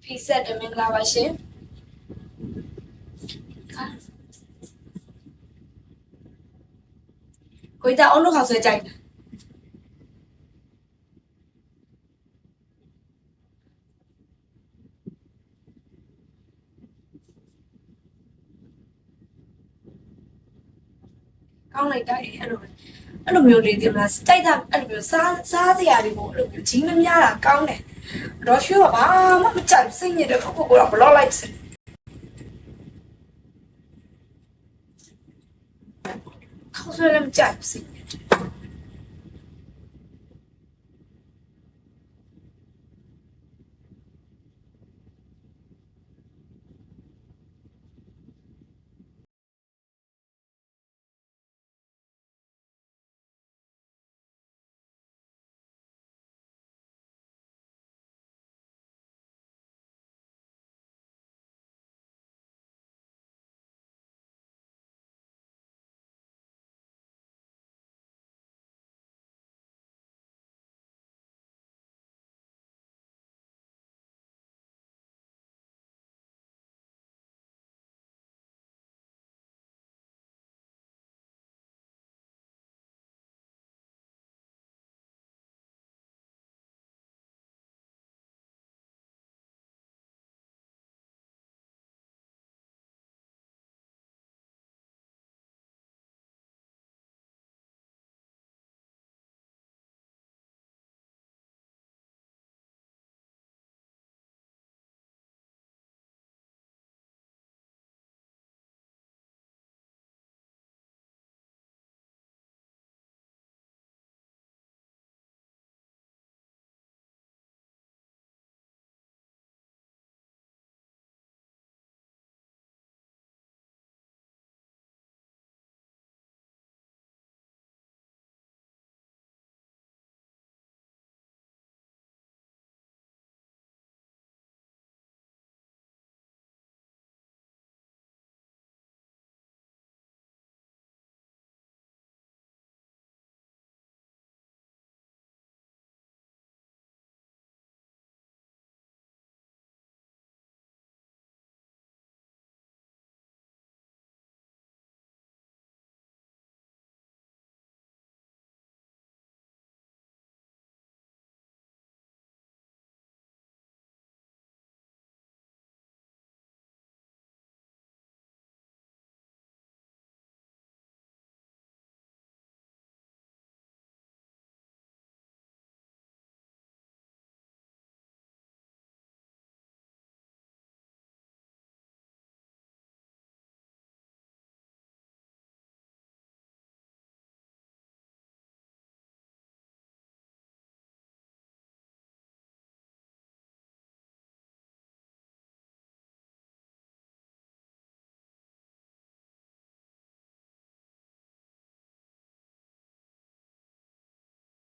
Reset မင်္ဂလာပါရှင်ကိုကြီးအုံးလို့ခေါက်ဆွဲကြိုက်ကောင်းလိုက်တာအဲ့လိုမျိုးလေးတင်မလားတိုက်တာအဲ့လိုမျိုးစားစရာတွေကိုအဲ့လိုမျိုးကြီးမများတာကောင်းတယ်တော့ရွှေကဘာမှမကြိုက်စိတ်ညစ်တယ်ကိုတော့ဘလော့လိုက်စခေါက်ဆွဲလည်းမကြိုက်စိတ်